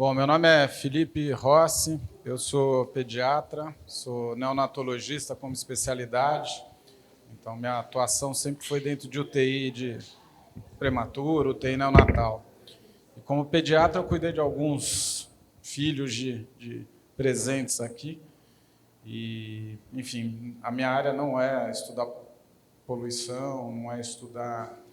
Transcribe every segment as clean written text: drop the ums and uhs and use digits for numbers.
Bom, meu nome é Felipe Rossi, eu sou pediatra, sou neonatologista como especialidade, então minha atuação sempre foi dentro de UTI de prematuro, UTI neonatal. E como pediatra eu cuidei de alguns filhos de presentes aqui, e, enfim, a minha área não é estudar poluição, não é estudar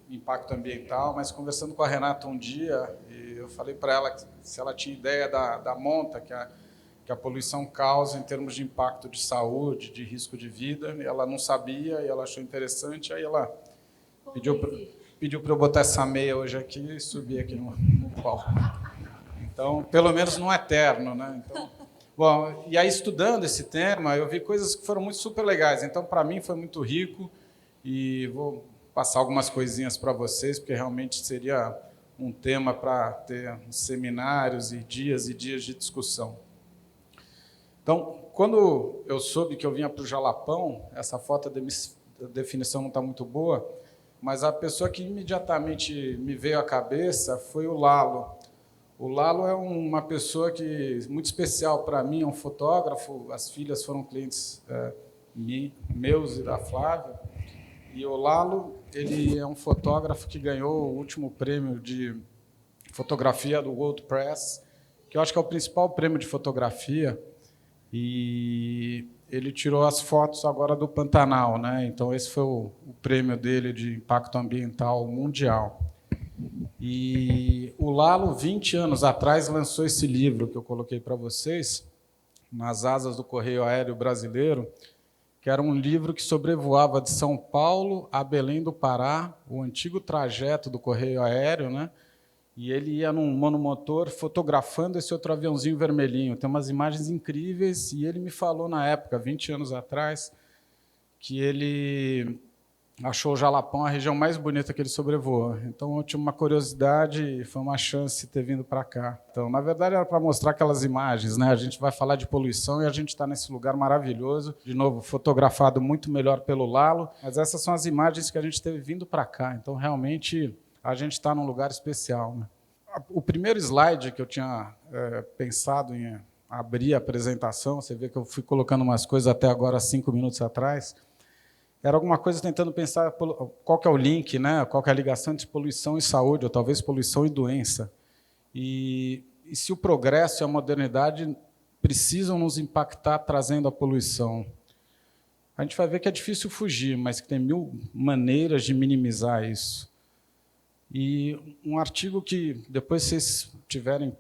impacto ambiental, mas conversando com a Renata um dia, eu falei para ela que se ela tinha ideia da monta que a poluição causa em termos de impacto de saúde, de risco de vida, e ela não sabia, e ela achou interessante, aí ela pediu para eu botar essa meia hoje aqui e subir aqui no palco. Então, pelo menos não é eterno, né? Então, bom, e aí estudando esse tema, eu vi coisas que foram muito super legais, então para mim foi muito rico, e vou passar algumas coisinhas para vocês, porque realmente seria um tema para ter seminários e dias de discussão. Então, quando eu soube que eu vinha para o Jalapão, essa foto da definição não está muito boa, mas a pessoa que imediatamente me veio à cabeça foi o Lalo. O Lalo é uma pessoa muito especial para mim, é um fotógrafo, as filhas foram clientes meus e da Flávia, e o Lalo, ele é um fotógrafo que ganhou o último prêmio de fotografia do World Press, que eu acho que é o principal prêmio de fotografia, e ele tirou as fotos agora do Pantanal, né? Então esse foi o prêmio dele de impacto ambiental mundial. E o Lalo, 20 anos atrás, lançou esse livro que eu coloquei para vocês, Nas Asas do Correio Aéreo Brasileiro, que era um livro que sobrevoava de São Paulo a Belém do Pará, o antigo trajeto do Correio Aéreo, né? E ele ia num monomotor fotografando esse outro aviãozinho vermelhinho. Tem umas imagens incríveis, e ele me falou na época, 20 anos atrás, que ele achou o Jalapão a região mais bonita que ele sobrevoou. Então, eu tinha uma curiosidade e foi uma chance ter vindo para cá. Então, na verdade, era para mostrar aquelas imagens, né? A gente vai falar de poluição e a gente está nesse lugar maravilhoso, de novo, fotografado muito melhor pelo Lalo, mas essas são as imagens que a gente teve vindo para cá. Então, realmente, a gente está num lugar especial, né? O primeiro slide que eu tinha pensado em abrir a apresentação, você vê que eu fui colocando umas coisas até agora, 5 minutos atrás, era alguma coisa tentando pensar qual que é o link, né? Qual que é a ligação entre poluição e saúde, ou talvez poluição e doença. E se o progresso e a modernidade precisam nos impactar trazendo a poluição. A gente vai ver que é difícil fugir, mas que tem 1000 maneiras de minimizar isso. E um artigo que depois vocês tiverem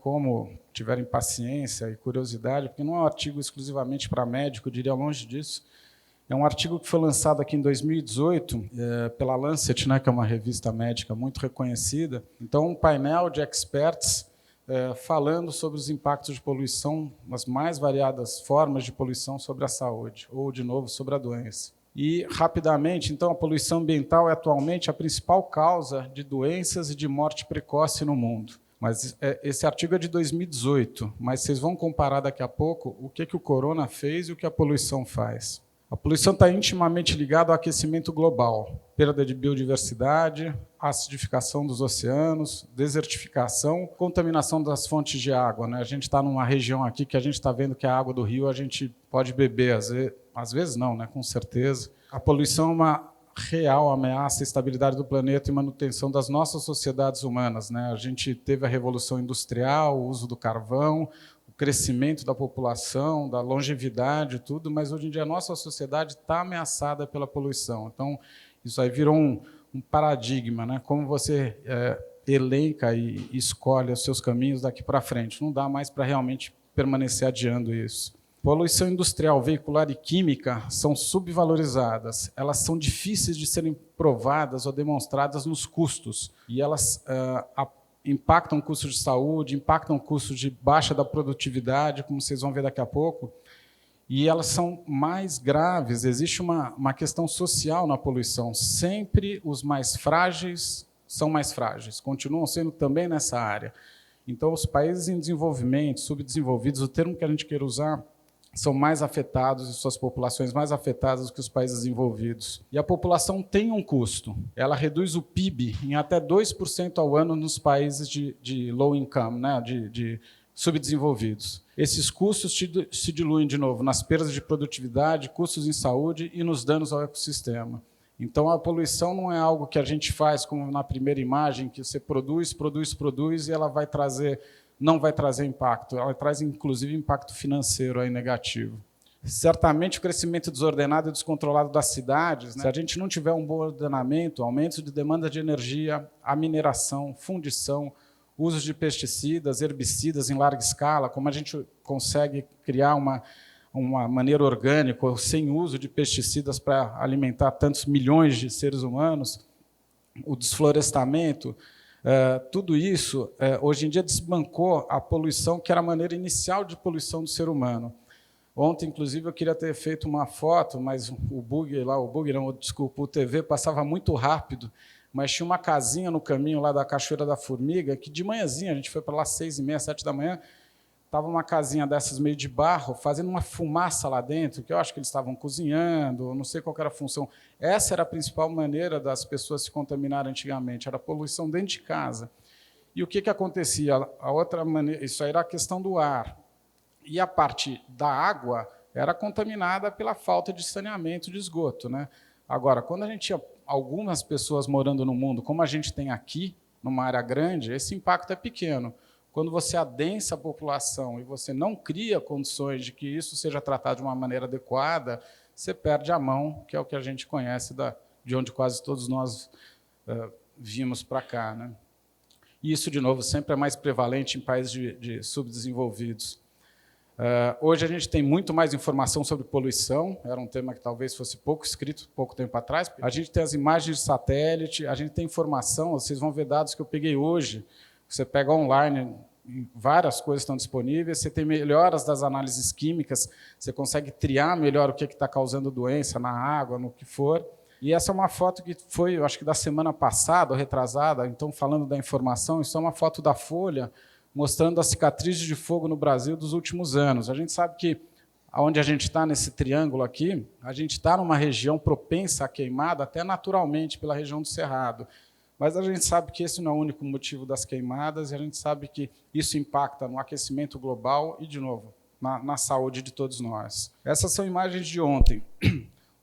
paciência e curiosidade, porque não é um artigo exclusivamente para médico, eu diria longe disso. É um artigo que foi lançado aqui em 2018 pela Lancet, né, que é uma revista médica muito reconhecida. Então, um painel de experts falando sobre os impactos de poluição, as mais variadas formas de poluição sobre a saúde, ou, de novo, sobre a doença. E, rapidamente, então, a poluição ambiental é atualmente a principal causa de doenças e de morte precoce no mundo. Mas esse artigo é de 2018, mas vocês vão comparar daqui a pouco o que o corona fez e o que a poluição faz. A poluição está intimamente ligada ao aquecimento global, perda de biodiversidade, acidificação dos oceanos, desertificação, contaminação das fontes de água, né? A gente está numa região aqui que a gente está vendo que a água do rio a gente pode beber, às vezes não, né? Com certeza. A poluição é uma real ameaça à estabilidade do planeta e manutenção das nossas sociedades humanas, né? A gente teve a Revolução Industrial, o uso do carvão, crescimento da população, da longevidade, tudo, mas hoje em dia a nossa sociedade está ameaçada pela poluição. Então, isso aí virou um paradigma, né? Como você elenca e escolhe os seus caminhos daqui para frente. Não dá mais para realmente permanecer adiando isso. Poluição industrial, veicular e química são subvalorizadas. Elas são difíceis de serem provadas ou demonstradas nos custos, e elas impactam o custo de saúde, impactam o custo de baixa da produtividade, como vocês vão ver daqui a pouco, e elas são mais graves. Existe uma questão social na poluição. Sempre os mais frágeis são mais frágeis, continuam sendo também nessa área. Então, os países em desenvolvimento, subdesenvolvidos, o termo que a gente queira usar, são mais afetados e suas populações mais afetadas do que os países desenvolvidos. E a população tem um custo. Ela reduz o PIB em até 2% ao ano nos países de low income, né, de subdesenvolvidos. Esses custos se diluem, de novo, nas perdas de produtividade, custos em saúde e nos danos ao ecossistema. Então, a poluição não é algo que a gente faz, como na primeira imagem, que você produz e ela vai trazer... não vai trazer impacto, ela traz, inclusive, impacto financeiro aí negativo. Certamente, o crescimento desordenado e descontrolado das cidades, né? Se a gente não tiver um bom ordenamento, aumento de demanda de energia, a mineração, fundição, uso de pesticidas, herbicidas em larga escala, como a gente consegue criar uma maneira orgânica, sem uso de pesticidas para alimentar tantos milhões de seres humanos, o desflorestamento, tudo isso, hoje em dia, desbancou a poluição, que era a maneira inicial de poluição do ser humano. Ontem, inclusive, eu queria ter feito uma foto, mas o TV passava muito rápido, mas tinha uma casinha no caminho lá da Cachoeira da Formiga, que de manhãzinha, a gente foi para lá às 6h30, 7 da manhã, estava uma casinha dessas meio de barro, fazendo uma fumaça lá dentro, que eu acho que eles estavam cozinhando, não sei qual era a função. Essa era a principal maneira das pessoas se contaminarem antigamente, era a poluição dentro de casa. E o que acontecia? A outra maneira, isso aí era a questão do ar. E a parte da água era contaminada pela falta de saneamento de esgoto, né? Agora, quando a gente tinha algumas pessoas morando no mundo, como a gente tem aqui, numa área grande, esse impacto é pequeno. Quando você adensa a população e você não cria condições de que isso seja tratado de uma maneira adequada, você perde a mão, que é o que a gente conhece de onde quase todos nós vimos para cá, né? E isso, de novo, sempre é mais prevalente em países de subdesenvolvidos. Hoje a gente tem muito mais informação sobre poluição, era um tema que talvez fosse pouco escrito pouco tempo atrás. A gente tem as imagens de satélite, a gente tem informação, vocês vão ver dados que eu peguei hoje, você pega online, várias coisas estão disponíveis, você tem melhoras das análises químicas, você consegue triar melhor o que está causando doença na água, no que for. E essa é uma foto que foi, eu acho que da semana passada, ou retrasada, então, falando da informação, isso é uma foto da Folha, mostrando as cicatrizes de fogo no Brasil dos últimos anos. A gente sabe que, onde a gente está, nesse triângulo aqui, a gente está numa região propensa à queimada, até naturalmente, pela região do Cerrado. Mas a gente sabe que esse não é o único motivo das queimadas, e a gente sabe que isso impacta no aquecimento global e, de novo, na saúde de todos nós. Essas são imagens de ontem.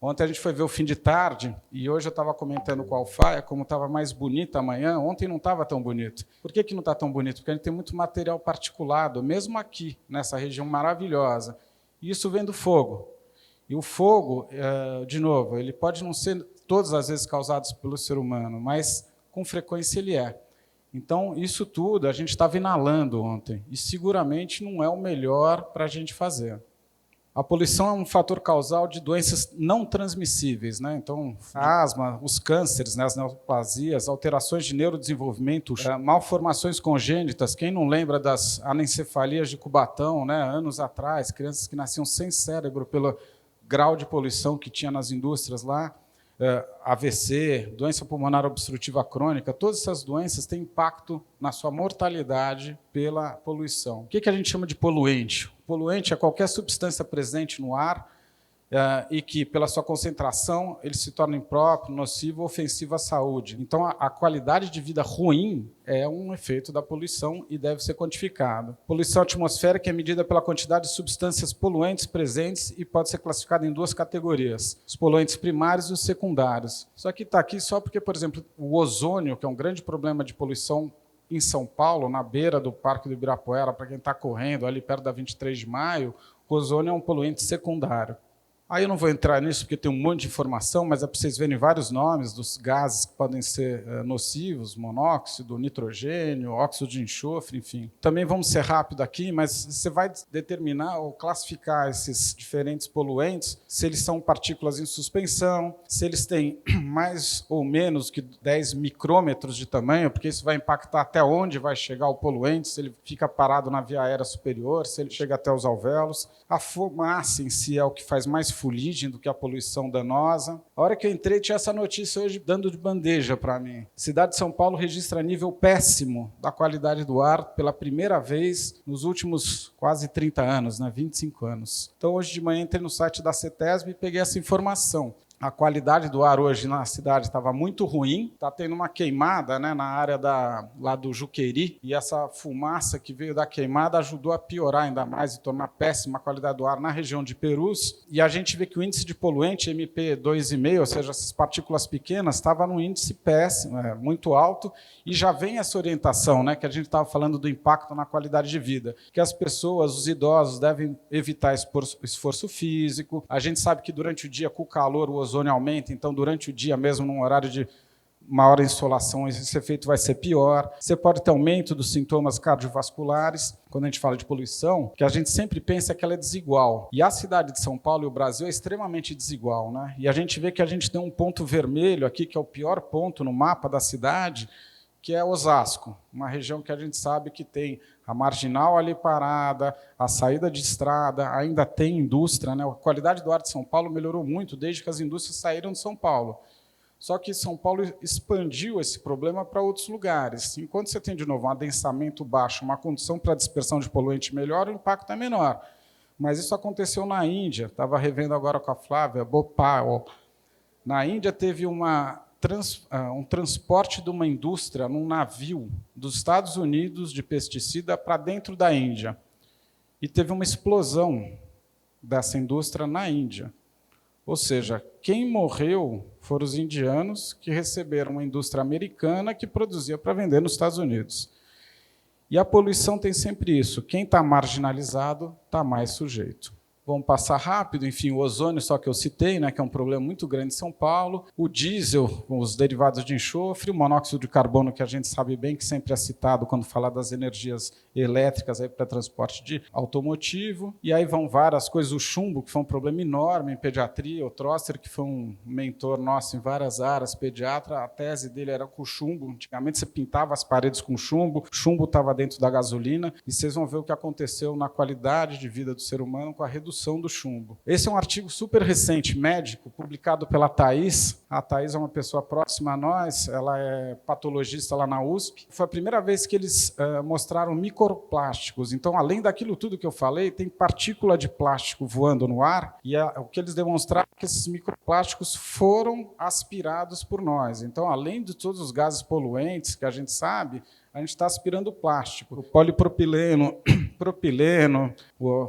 Ontem a gente foi ver o fim de tarde, e hoje eu estava comentando com a Alfaia como estava mais bonita amanhã. Ontem não estava tão bonito. Por que não está tão bonito? Porque a gente tem muito material particulado, mesmo aqui, nessa região maravilhosa. E isso vem do fogo. E o fogo, de novo, ele pode não ser todas as vezes causado pelo ser humano, mas com frequência ele é. Então, isso tudo a gente estava inalando ontem, e seguramente não é o melhor para a gente fazer. A poluição é um fator causal de doenças não transmissíveis, né? Então, a asma, os cânceres, né? As neoplasias, alterações de neurodesenvolvimento, malformações congênitas. Quem não lembra das anencefalias de Cubatão, né? Anos atrás, crianças que nasciam sem cérebro pelo grau de poluição que tinha nas indústrias lá, AVC, doença pulmonar obstrutiva crônica, todas essas doenças têm impacto na sua mortalidade pela poluição. O que a gente chama de poluente? O poluente é qualquer substância presente no ar e que, pela sua concentração, ele se torna impróprio, nocivo ou ofensivo à saúde. Então, a qualidade de vida ruim é um efeito da poluição e deve ser quantificado. Poluição atmosférica é medida pela quantidade de substâncias poluentes presentes e pode ser classificada em duas categorias, os poluentes primários e os secundários. Isso aqui está aqui só porque, por exemplo, o ozônio, que é um grande problema de poluição em São Paulo, na beira do Parque do Ibirapuera, para quem está correndo ali perto da 23 de maio, o ozônio é um poluente secundário. Aí eu não vou entrar nisso, porque tem um monte de informação, mas é para vocês verem vários nomes dos gases que podem ser nocivos, monóxido, nitrogênio, óxido de enxofre, enfim. Também vamos ser rápido aqui, mas você vai determinar ou classificar esses diferentes poluentes, se eles são partículas em suspensão, se eles têm mais ou menos que 10 micrômetros de tamanho, porque isso vai impactar até onde vai chegar o poluente, se ele fica parado na via aérea superior, se ele chega até os alvéolos. A fumaça em si é o que faz mais fuligem do que a poluição danosa. A hora que eu entrei, tinha essa notícia hoje dando de bandeja para mim. A cidade de São Paulo registra nível péssimo da qualidade do ar pela primeira vez nos últimos quase 30 anos, 25 anos. Então, hoje de manhã, entrei no site da CETESB e peguei essa informação. A qualidade do ar hoje na cidade estava muito ruim, está tendo uma queimada, na área lá do Juqueri, e essa fumaça que veio da queimada ajudou a piorar ainda mais e tornar péssima a qualidade do ar na região de Perus. E a gente vê que o índice de poluente, MP2,5, ou seja, essas partículas pequenas, estava num índice péssimo, muito alto, e já vem essa orientação, que a gente estava falando do impacto na qualidade de vida, que as pessoas, os idosos, devem evitar esforço físico. A gente sabe que durante o dia, com o calor, o ozônio aumenta, então durante o dia, mesmo num horário de maior insolação, esse efeito vai ser pior. Você pode ter aumento dos sintomas cardiovasculares. Quando a gente fala de poluição, que a gente sempre pensa que ela é desigual. E a cidade de São Paulo e o Brasil é extremamente desigual, E a gente vê que a gente tem um ponto vermelho aqui, que é o pior ponto no mapa da cidade, que é Osasco, uma região que a gente sabe que tem a marginal ali parada, a saída de estrada, ainda tem indústria. A qualidade do ar de São Paulo melhorou muito desde que as indústrias saíram de São Paulo. Só que São Paulo expandiu esse problema para outros lugares. Enquanto você tem, de novo, um adensamento baixo, uma condição para a dispersão de poluente melhor, o impacto é menor. Mas isso aconteceu na Índia. Estava revendo agora com a Flávia, Bhopal. Na Índia teve um transporte de uma indústria num navio dos Estados Unidos de pesticida para dentro da Índia. E teve uma explosão dessa indústria na Índia. Ou seja, quem morreu foram os indianos que receberam uma indústria americana que produzia para vender nos Estados Unidos. E a poluição tem sempre isso. Quem está marginalizado está mais sujeito. Vamos passar rápido, enfim, o ozônio, só que eu citei, que é um problema muito grande em São Paulo, o diesel, com os derivados de enxofre, o monóxido de carbono, que a gente sabe bem que sempre é citado quando fala das energias elétricas para transporte de automotivo, e aí vão várias coisas, o chumbo, que foi um problema enorme em pediatria, o Trosser, que foi um mentor nosso em várias áreas, pediatra, a tese dele era com chumbo, antigamente você pintava as paredes com chumbo estava dentro da gasolina, e vocês vão ver o que aconteceu na qualidade de vida do ser humano com a redução do chumbo. Esse é um artigo super recente, médico, publicado pela Thaís. A Thaís é uma pessoa próxima a nós, ela é patologista lá na USP. Foi a primeira vez que eles mostraram microplásticos. Então, além daquilo tudo que eu falei, tem partícula de plástico voando no ar, e o que eles demonstraram é que esses microplásticos foram aspirados por nós. Então, além de todos os gases poluentes que a gente sabe, a gente está aspirando plástico. O polipropileno, propileno,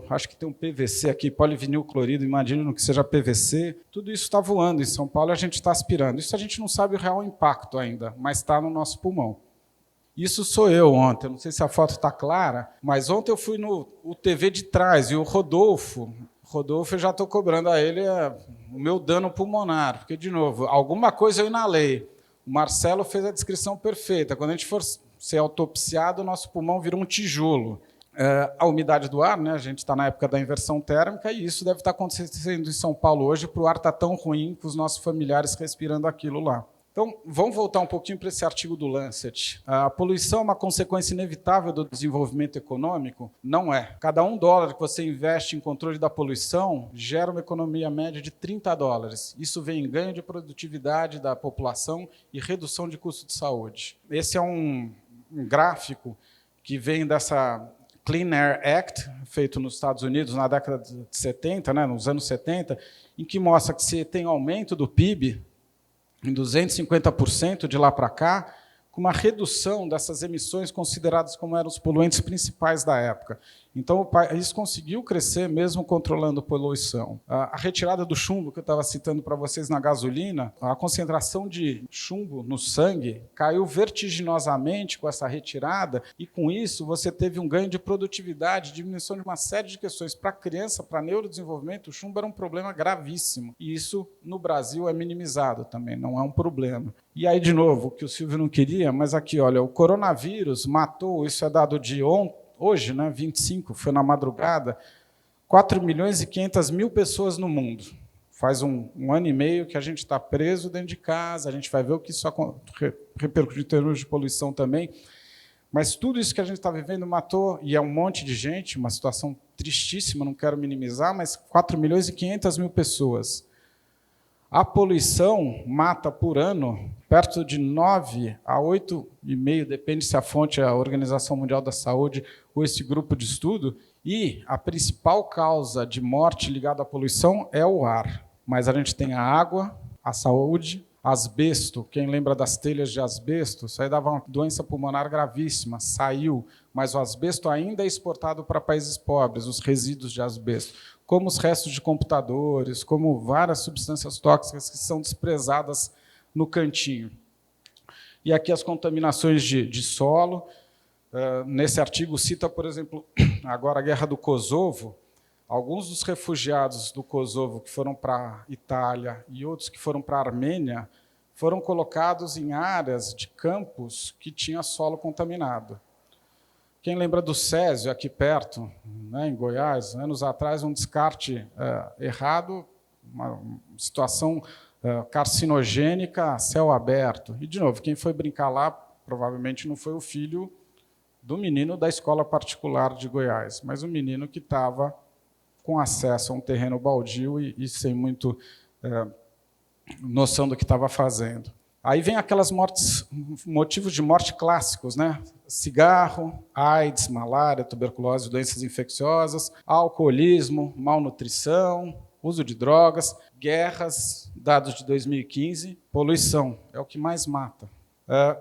acho que tem um PVC aqui, polivinilclorido, imagino que seja PVC. Tudo isso está voando em São Paulo e a gente está aspirando. Isso a gente não sabe o real impacto ainda, mas está no nosso pulmão. Isso sou eu ontem, não sei se a foto está clara, mas ontem eu fui no UTV de trás e o Rodolfo, eu já estou cobrando a ele o meu dano pulmonar, porque, de novo, alguma coisa eu inalei. O Marcelo fez a descrição perfeita. Quando a gente for ser autopsiado, o nosso pulmão vira um tijolo. A umidade do ar, a gente está na época da inversão térmica, e isso deve estar acontecendo em São Paulo hoje, para o ar estar tão ruim com os nossos familiares respirando aquilo lá. Então, vamos voltar um pouquinho para esse artigo do Lancet. A poluição é uma consequência inevitável do desenvolvimento econômico? Não é. Cada $1 que você investe em controle da poluição gera uma economia média de $30. Isso vem em ganho de produtividade da população e redução de custo de saúde. Esse é um gráfico que vem dessa Clean Air Act, feito nos Estados Unidos na década de 70, nos anos 70, em que mostra que se tem aumento do PIB em 250% de lá para cá, com uma redução dessas emissões consideradas como eram os poluentes principais da época. Então, o país conseguiu crescer mesmo controlando a poluição. A retirada do chumbo, que eu estava citando para vocês na gasolina, a concentração de chumbo no sangue caiu vertiginosamente com essa retirada, e, com isso, você teve um ganho de produtividade, diminuição de uma série de questões. Para a criança, para neurodesenvolvimento, o chumbo era um problema gravíssimo. E isso, no Brasil, é minimizado também, não é um problema. E aí, de novo, o que o Silvio não queria, mas aqui, olha, o coronavírus matou, isso é dado de hoje, 25, foi na madrugada, 4.500.000 pessoas no mundo. Faz um ano e meio que a gente está preso dentro de casa, a gente vai ver o que isso repercute em termos de poluição também, mas tudo isso que a gente está vivendo matou, e é um monte de gente, uma situação tristíssima, não quero minimizar, mas 4.500.000 pessoas. A poluição mata por ano perto de 9 a 8,5, depende se a fonte é a Organização Mundial da Saúde ou esse grupo de estudo, e a principal causa de morte ligada à poluição é o ar. Mas a gente tem a água, a saúde, asbesto, quem lembra das telhas de asbesto, isso aí dava uma doença pulmonar gravíssima, saiu, mas o asbesto ainda é exportado para países pobres, os resíduos de asbesto, como os restos de computadores, como várias substâncias tóxicas que são desprezadas no cantinho. E aqui as contaminações de solo. Nesse artigo cita, por exemplo, agora a Guerra do Kosovo. Alguns dos refugiados do Kosovo que foram para a Itália e outros que foram para a Armênia foram colocados em áreas de campos que tinha solo contaminado. Quem lembra do Césio, aqui perto, né, em Goiás, anos atrás, um descarte errado, uma situação carcinogênica a céu aberto. E, de novo, quem foi brincar lá provavelmente não foi o filho do menino da escola particular de Goiás, mas o menino que estava com acesso a um terreno baldio e sem muito noção do que estava fazendo. Aí vem aquelas mortes, motivos de morte clássicos, né? Cigarro, AIDS, malária, tuberculose, doenças infecciosas, alcoolismo, malnutrição, uso de drogas, guerras, dados de 2015, poluição, é o que mais mata.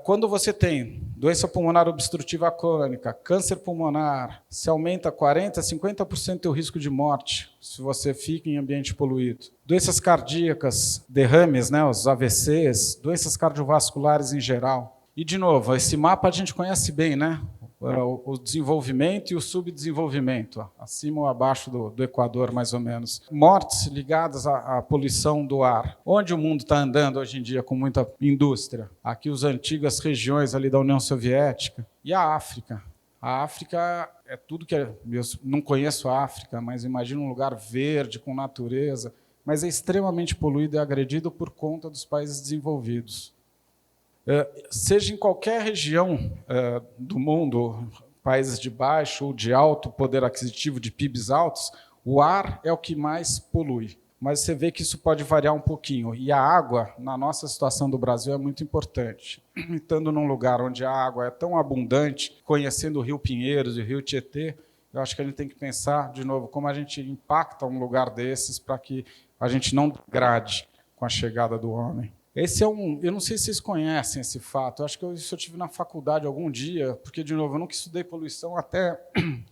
Quando você tem doença pulmonar obstrutiva crônica, câncer pulmonar, se aumenta 40% a 50% o risco de morte se você fica em ambiente poluído. Doenças cardíacas, derrames, né, os AVCs, doenças cardiovasculares em geral. E, de novo, esse mapa a gente conhece bem, né? O desenvolvimento e o subdesenvolvimento, acima ou abaixo do Equador, mais ou menos. Mortes ligadas à poluição do ar. Onde o mundo está andando hoje em dia com muita indústria? Aqui as antigas regiões ali da União Soviética. E a África? A África é tudo que... Eu não conheço a África, mas imagino um lugar verde, com natureza, mas é extremamente poluído e agredido por conta dos países desenvolvidos. Seja em qualquer região do mundo, países de baixo ou de alto poder aquisitivo, de PIBs altos, o ar é o que mais polui. Mas você vê que isso pode variar um pouquinho. E a água, na nossa situação do Brasil, é muito importante. Estando num lugar onde a água é tão abundante, conhecendo o Rio Pinheiros e o Rio Tietê, eu acho que a gente tem que pensar, de novo, como a gente impacta um lugar desses para que a gente não degrade com a chegada do homem. Esse é eu não sei se vocês conhecem esse fato, eu acho que isso eu tive na faculdade algum dia, porque, de novo, eu nunca estudei poluição até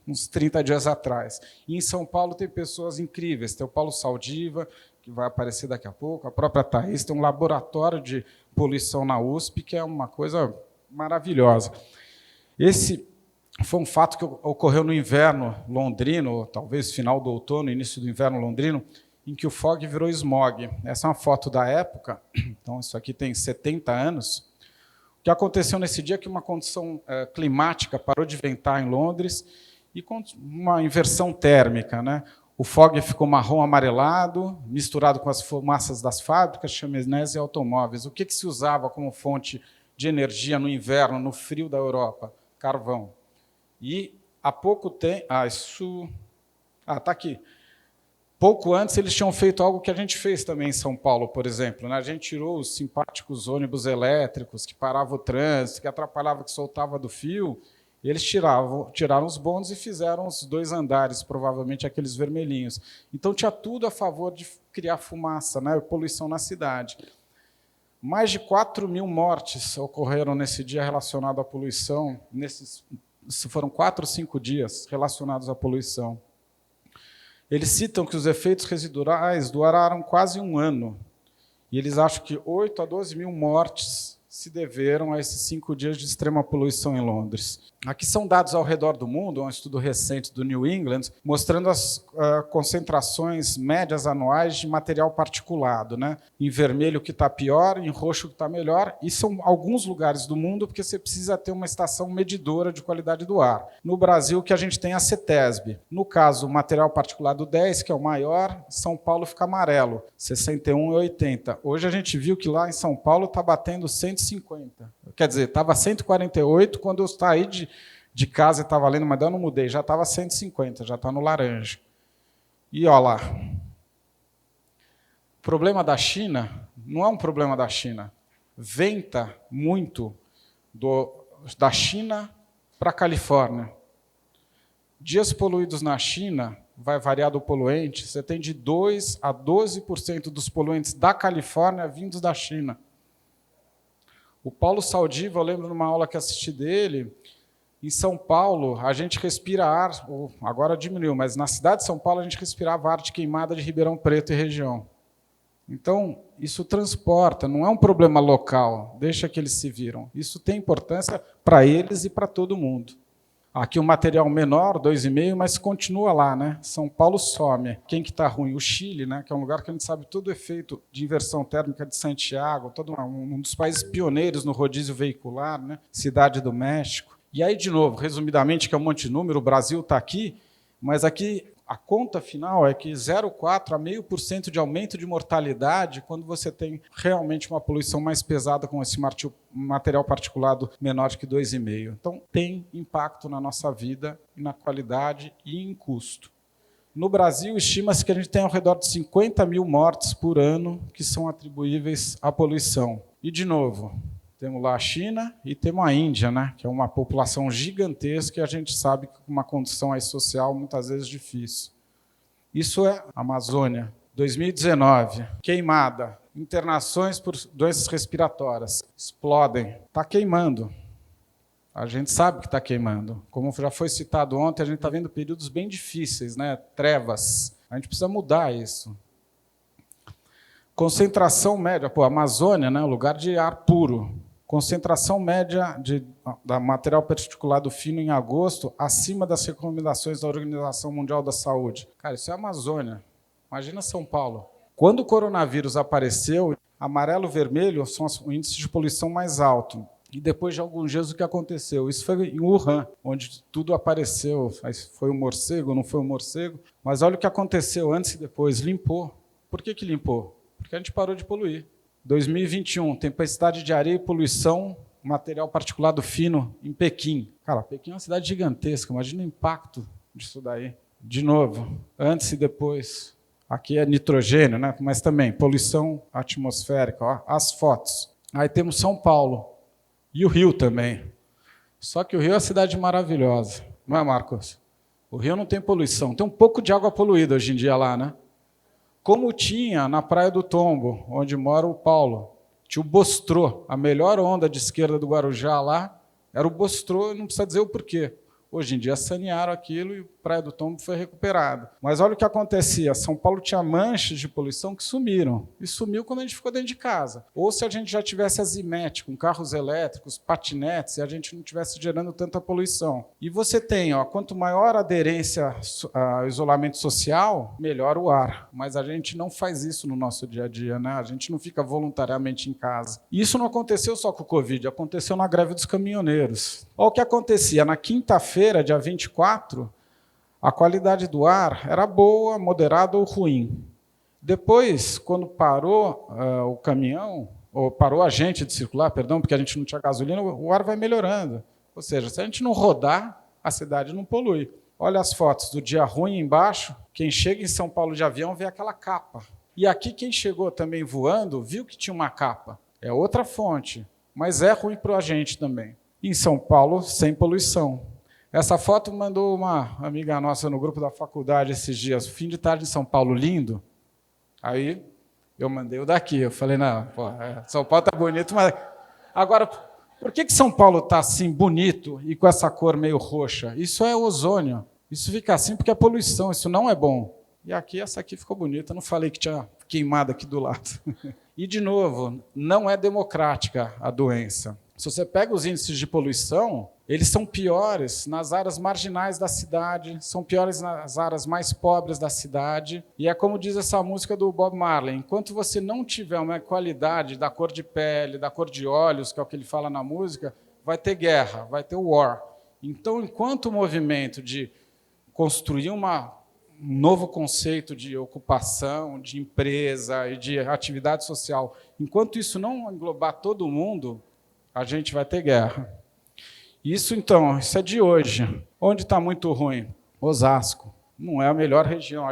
uns 30 dias atrás. E em São Paulo tem pessoas incríveis, tem o Paulo Saldiva, que vai aparecer daqui a pouco, a própria Thaís, tem um laboratório de poluição na USP, que é uma coisa maravilhosa. Esse foi um fato que ocorreu no inverno londrino, talvez final do outono, início do inverno londrino, em que o fog virou smog. Essa é uma foto da época, então isso aqui tem 70 anos. O que aconteceu nesse dia é que uma condição climática parou de ventar em Londres e com uma inversão térmica, né? O fog ficou marrom amarelado, misturado com as fumaças das fábricas, chaminés e automóveis. O que se usava como fonte de energia no inverno, no frio da Europa? Carvão. E há pouco tempo... está aqui. Pouco antes, eles tinham feito algo que a gente fez também em São Paulo, por exemplo. A gente tirou os simpáticos ônibus elétricos que paravam o trânsito, que atrapalhavam, que soltava do fio. Eles tiraram os bondes e fizeram os 2 andares, provavelmente aqueles vermelhinhos. Então, tinha tudo a favor de criar fumaça, né, poluição na cidade. Mais de 4.000 mortes ocorreram nesse dia relacionado à poluição. Foram 4 ou 5 dias relacionados à poluição. Eles citam que os efeitos residuais duraram quase 1 ano. E eles acham que 8 a 12.000 mortes se deveram a esses 5 dias de extrema poluição em Londres. Aqui são dados ao redor do mundo, um estudo recente do New England, mostrando as concentrações médias anuais de material particulado, né? Em vermelho que está pior, em roxo que está melhor, e são alguns lugares do mundo porque você precisa ter uma estação medidora de qualidade do ar. No Brasil, que a gente tem a CETESB. No caso, o material particulado 10, que é o maior, São Paulo fica amarelo, 61 e 80. Hoje a gente viu que lá em São Paulo está batendo 150. Quer dizer, estava 148 quando eu saí de casa está valendo, mas eu não mudei, já estava 150, já está no laranja. E olha lá. O problema da China não é um problema da China. Venta muito da China para a Califórnia. Dias poluídos na China, vai variar do poluente, você tem de 2% a 12% dos poluentes da Califórnia vindos da China. O Paulo Saldiva, eu lembro numa aula que assisti dele, em São Paulo, a gente respira ar, agora diminuiu, mas na cidade de São Paulo a gente respirava ar de queimada de Ribeirão Preto e região. Então, isso transporta, não é um problema local, deixa que eles se viram. Isso tem importância para eles e para todo mundo. Aqui um material menor, 2,5, mas continua lá, né? São Paulo some. Quem que está ruim? O Chile, né? Que é um lugar que a gente sabe todo o efeito de inversão térmica de Santiago, um dos países pioneiros no rodízio veicular, né? Cidade do México. E aí, de novo, resumidamente, que é um monte de número, o Brasil está aqui, mas aqui a conta final é que 0,4% a 0,5% de aumento de mortalidade quando você tem realmente uma poluição mais pesada com esse material particulado menor que 2,5%. Então, tem impacto na nossa vida, na qualidade e em custo. No Brasil, estima-se que a gente tem ao redor de 50 mil mortes por ano que são atribuíveis à poluição. E, de novo, temos lá a China e temos a Índia, né, que é uma população gigantesca e a gente sabe que uma condição aí social muitas vezes difícil. Isso é Amazônia. 2019, queimada, internações por doenças respiratórias, explodem, está queimando. A gente sabe que está queimando. Como já foi citado ontem, a gente está vendo períodos bem difíceis, né, trevas. A gente precisa mudar isso. Concentração média, Amazônia, né, lugar de ar puro. Concentração média da material particulado fino em agosto, acima das recomendações da Organização Mundial da Saúde. Cara, isso é a Amazônia. Imagina São Paulo. Quando o coronavírus apareceu, amarelo e vermelho são os índices de poluição mais altos. E depois de alguns dias, o que aconteceu? Isso foi em Wuhan, onde tudo apareceu. Foi um morcego, não foi um morcego. Mas olha o que aconteceu antes e depois. Limpou. Por que limpou? Porque a gente parou de poluir. 2021, tempestade de areia e poluição, material particulado fino em Pequim. Cara, Pequim é uma cidade gigantesca, imagina o impacto disso daí. De novo, antes e depois. Aqui é nitrogênio, né? Mas também poluição atmosférica. Ó, as fotos. Aí temos São Paulo e o Rio também. Só que o Rio é uma cidade maravilhosa, não é, Marcos? O Rio não tem poluição, tem um pouco de água poluída hoje em dia lá, né? Como tinha na Praia do Tombo, onde mora o Paulo, tinha o Bostrô, a melhor onda de esquerda do Guarujá lá, era o Bostrô, não precisa dizer o porquê. Hoje em dia sanearam aquilo e a Praia do Tombo foi recuperada. Mas olha o que acontecia, São Paulo tinha manchas de poluição que sumiram. E sumiu quando a gente ficou dentro de casa. Ou se a gente já tivesse a Zimete, com carros elétricos, patinetes, e a gente não estivesse gerando tanta poluição. E você tem, quanto maior a aderência ao isolamento social, melhor o ar. Mas a gente não faz isso no nosso dia a dia, né? A gente não fica voluntariamente em casa. E isso não aconteceu só com o Covid, aconteceu na greve dos caminhoneiros. Olha o que acontecia, na quinta-feira, dia 24, a qualidade do ar era boa, moderada ou ruim. Depois, quando parou o caminhão, ou parou a gente de circular, porque a gente não tinha gasolina, o ar vai melhorando. Ou seja, se a gente não rodar, a cidade não polui. Olha as fotos do dia ruim embaixo, quem chega em São Paulo de avião vê aquela capa. E aqui quem chegou também voando viu que tinha uma capa. É outra fonte, mas é ruim para a gente também. Em São Paulo, sem poluição. Essa foto mandou uma amiga nossa no grupo da faculdade esses dias, fim de tarde em São Paulo, lindo. Aí eu mandei o daqui, eu falei, não, São Paulo está bonito, mas... Agora, por que São Paulo está assim, bonito, e com essa cor meio roxa? Isso é ozônio, isso fica assim porque é poluição, isso não é bom. E aqui, essa aqui ficou bonita, eu não falei que tinha queimado aqui do lado. E, de novo, não é democrática a doença. Se você pega os índices de poluição, eles são piores nas áreas marginais da cidade, são piores nas áreas mais pobres da cidade. E é como diz essa música do Bob Marley, enquanto você não tiver uma qualidade da cor de pele, da cor de olhos, que é o que ele fala na música, vai ter guerra, vai ter war. Então, enquanto o movimento de construir um novo conceito de ocupação, de empresa e de atividade social, enquanto isso não englobar todo mundo, a gente vai ter guerra. Isso, então, isso é de hoje. Onde está muito ruim? Osasco. Não é a melhor região.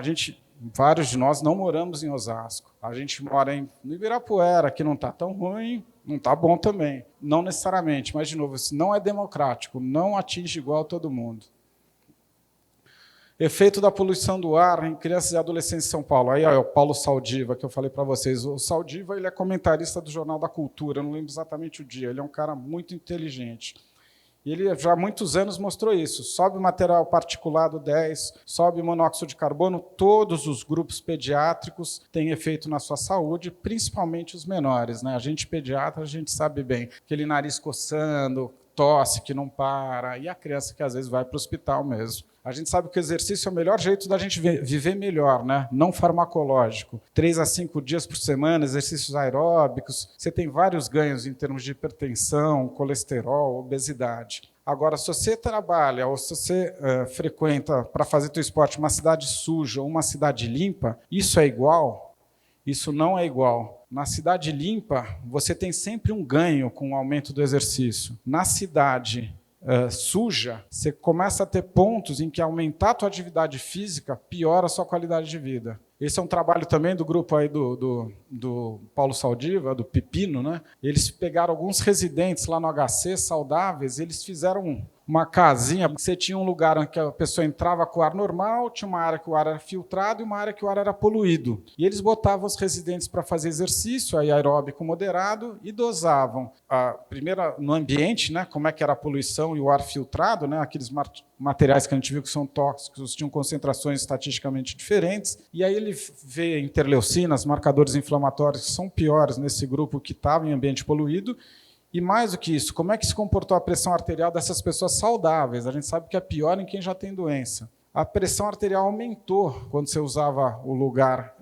Vários de nós não moramos em Osasco. A gente mora no Ibirapuera, que não está tão ruim, não está bom também. Não necessariamente, mas, de novo, isso não é democrático, não atinge igual todo mundo. Efeito da poluição do ar em crianças e adolescentes em São Paulo. Aí é o Paulo Saldiva, que eu falei para vocês. O Saldiva ele é comentarista do Jornal da Cultura, não lembro exatamente o dia. Ele é um cara muito inteligente. E ele já há muitos anos mostrou isso. Sobe material particulado 10, sobe monóxido de carbono, todos os grupos pediátricos têm efeito na sua saúde, principalmente os menores, né? A gente pediatra, a gente sabe bem, aquele nariz coçando, tosse que não para, e a criança que às vezes vai para o hospital mesmo. A gente sabe que o exercício é o melhor jeito da gente viver melhor, né? Não farmacológico. 3 a 5 dias por semana, exercícios aeróbicos. Você tem vários ganhos em termos de hipertensão, colesterol, obesidade. Agora, se você trabalha ou se você frequenta para fazer teu esporte uma cidade suja ou uma cidade limpa, isso é igual? Isso não é igual. Na cidade limpa, você tem sempre um ganho com o aumento do exercício. Na cidade suja, você começa a ter pontos em que aumentar a tua atividade física piora a sua qualidade de vida. Esse é um trabalho também do grupo aí do Paulo Saldiva, do Pepino, né? Eles pegaram alguns residentes lá no HC, saudáveis, eles fizeram uma casinha, você tinha um lugar em que a pessoa entrava com o ar normal, tinha uma área que o ar era filtrado e uma área que o ar era poluído. E eles botavam os residentes para fazer exercício, aí aeróbico moderado, e dosavam primeiro no ambiente, né, como é que era a poluição e o ar filtrado, né, aqueles materiais que a gente viu que são tóxicos, tinham concentrações estatisticamente diferentes, e aí ele vê interleucinas, marcadores inflamatórios que são piores nesse grupo que estava em ambiente poluído. E mais do que isso, como é que se comportou a pressão arterial dessas pessoas saudáveis? A gente sabe que é pior em quem já tem doença. A pressão arterial aumentou quando você usava o lugar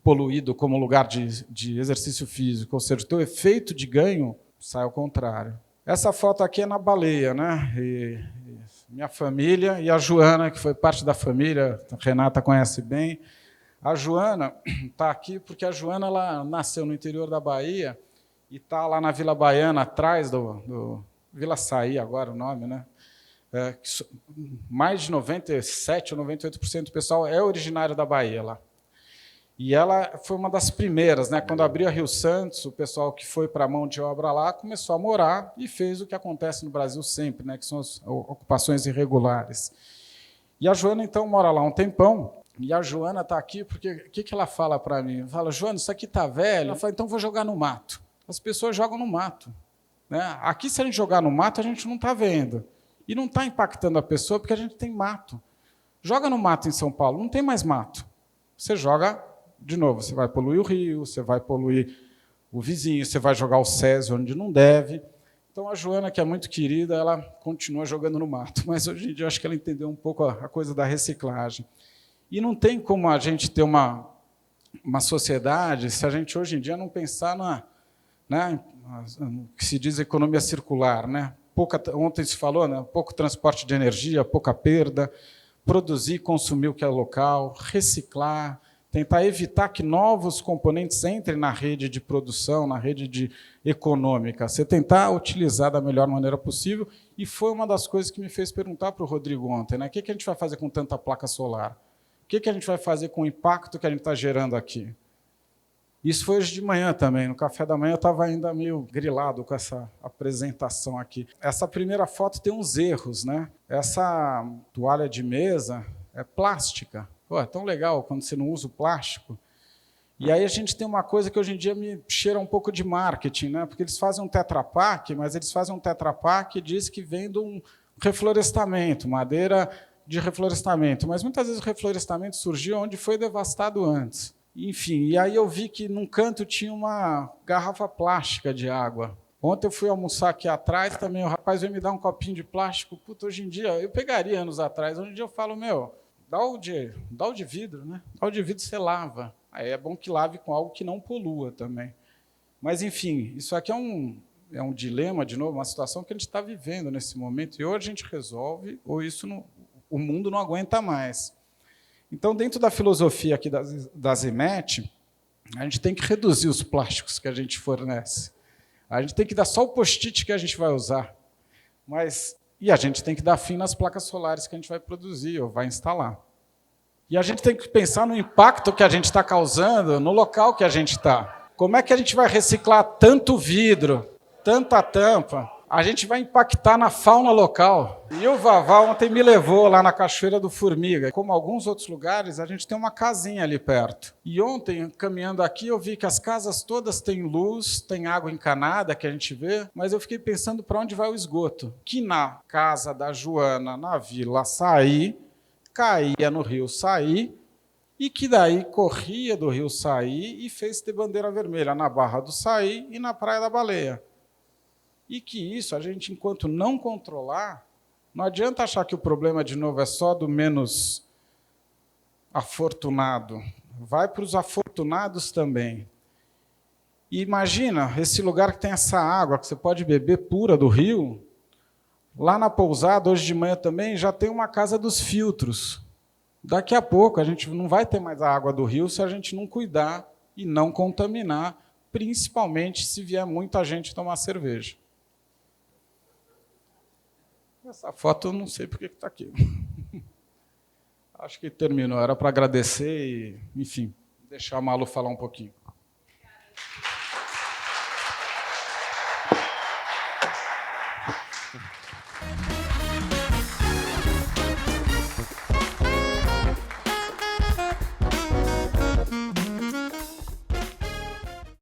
poluído como lugar de exercício físico, ou seja, o teu efeito de ganho sai ao contrário. Essa foto aqui é na Baleia, né? E minha família e a Joana, que foi parte da família, a Renata conhece bem. A Joana está aqui porque a Joana ela nasceu no interior da Bahia, e está lá na Vila Baiana, atrás do Vila Saí, agora o nome, né? Mais de 97% ou 98% do pessoal é originário da Bahia lá. E ela foi uma das primeiras, né? Quando abriu a Rio Santos, o pessoal que foi para a mão de obra lá começou a morar e fez o que acontece no Brasil sempre, né? Que são as ocupações irregulares. E a Joana, então, mora lá um tempão. E a Joana está aqui porque o que ela fala para mim? Ela fala, Joana, isso aqui está velho. Ela fala, então vou jogar no mato. As pessoas jogam no mato, né? Aqui, se a gente jogar no mato, a gente não está vendo. E não está impactando a pessoa porque a gente tem mato. Joga no mato em São Paulo, não tem mais mato. Você joga, de novo, você vai poluir o rio, você vai poluir o vizinho, você vai jogar o Césio onde não deve. Então, a Joana, que é muito querida, ela continua jogando no mato. Mas, hoje em dia, eu acho que ela entendeu um pouco a coisa da reciclagem. E não tem como a gente ter uma sociedade se a gente, hoje em dia, não pensar né, que se diz economia circular, né? Ontem se falou, né? Pouco transporte de energia, pouca perda, produzir, consumir o que é local, reciclar, tentar evitar que novos componentes entrem na rede de produção, na rede econômica, você tentar utilizar da melhor maneira possível, e foi uma das coisas que me fez perguntar para o Rodrigo ontem, né? O que a gente vai fazer com tanta placa solar? O que a gente vai fazer com o impacto que a gente está gerando aqui? Isso foi hoje de manhã também. No café da manhã eu estava ainda meio grilado com essa apresentação aqui. Essa primeira foto tem uns erros, né? Essa toalha de mesa é plástica. Pô, é tão legal quando você não usa o plástico. E aí a gente tem uma coisa que hoje em dia me cheira um pouco de marketing, né? Porque eles fazem um Tetra Pak, mas eles fazem um Tetra Pak e diz que vem de um reflorestamento, madeira de reflorestamento. Mas muitas vezes o reflorestamento surgiu onde foi devastado antes. Enfim, e aí eu vi que num canto tinha uma garrafa plástica de água. Ontem eu fui almoçar aqui atrás também, o rapaz veio me dar um copinho de plástico. Puta, hoje em dia, eu pegaria anos atrás, hoje em dia eu falo, dá o de vidro, né? Dá o de vidro você lava. Aí é bom que lave com algo que não polua também. Mas, enfim, isso aqui é um dilema, de novo, uma situação que a gente está vivendo nesse momento, e ou a gente resolve, ou o mundo não aguenta mais. Então, dentro da filosofia aqui da Zimmet, a gente tem que reduzir os plásticos que a gente fornece. A gente tem que dar só o post-it que a gente vai usar. E a gente tem que dar fim nas placas solares que a gente vai produzir ou vai instalar. E a gente tem que pensar no impacto que a gente está causando no local que a gente está. Como é que a gente vai reciclar tanto vidro, tanta tampa? A gente vai impactar na fauna local. E o Vavá ontem me levou lá na Cachoeira do Formiga. Como alguns outros lugares, a gente tem uma casinha ali perto. E ontem, caminhando aqui, eu vi que as casas todas têm luz, tem água encanada que a gente vê, mas eu fiquei pensando para onde vai o esgoto. Que na casa da Joana, na Vila Saí, caía no rio Saí, e que daí corria do rio Saí e fez ter bandeira vermelha na Barra do Saí e na Praia da Baleia. E que isso, a gente, enquanto não controlar, não adianta achar que o problema, de novo, é só do menos afortunado. Vai para os afortunados também. E imagina, esse lugar que tem essa água, que você pode beber pura do rio, lá na pousada, hoje de manhã também, já tem uma casa dos filtros. Daqui a pouco a gente não vai ter mais a água do rio se a gente não cuidar e não contaminar, principalmente se vier muita gente tomar cerveja. Essa foto eu não sei por que está aqui. Acho que terminou, era para agradecer e, enfim, deixar a Malu falar um pouquinho.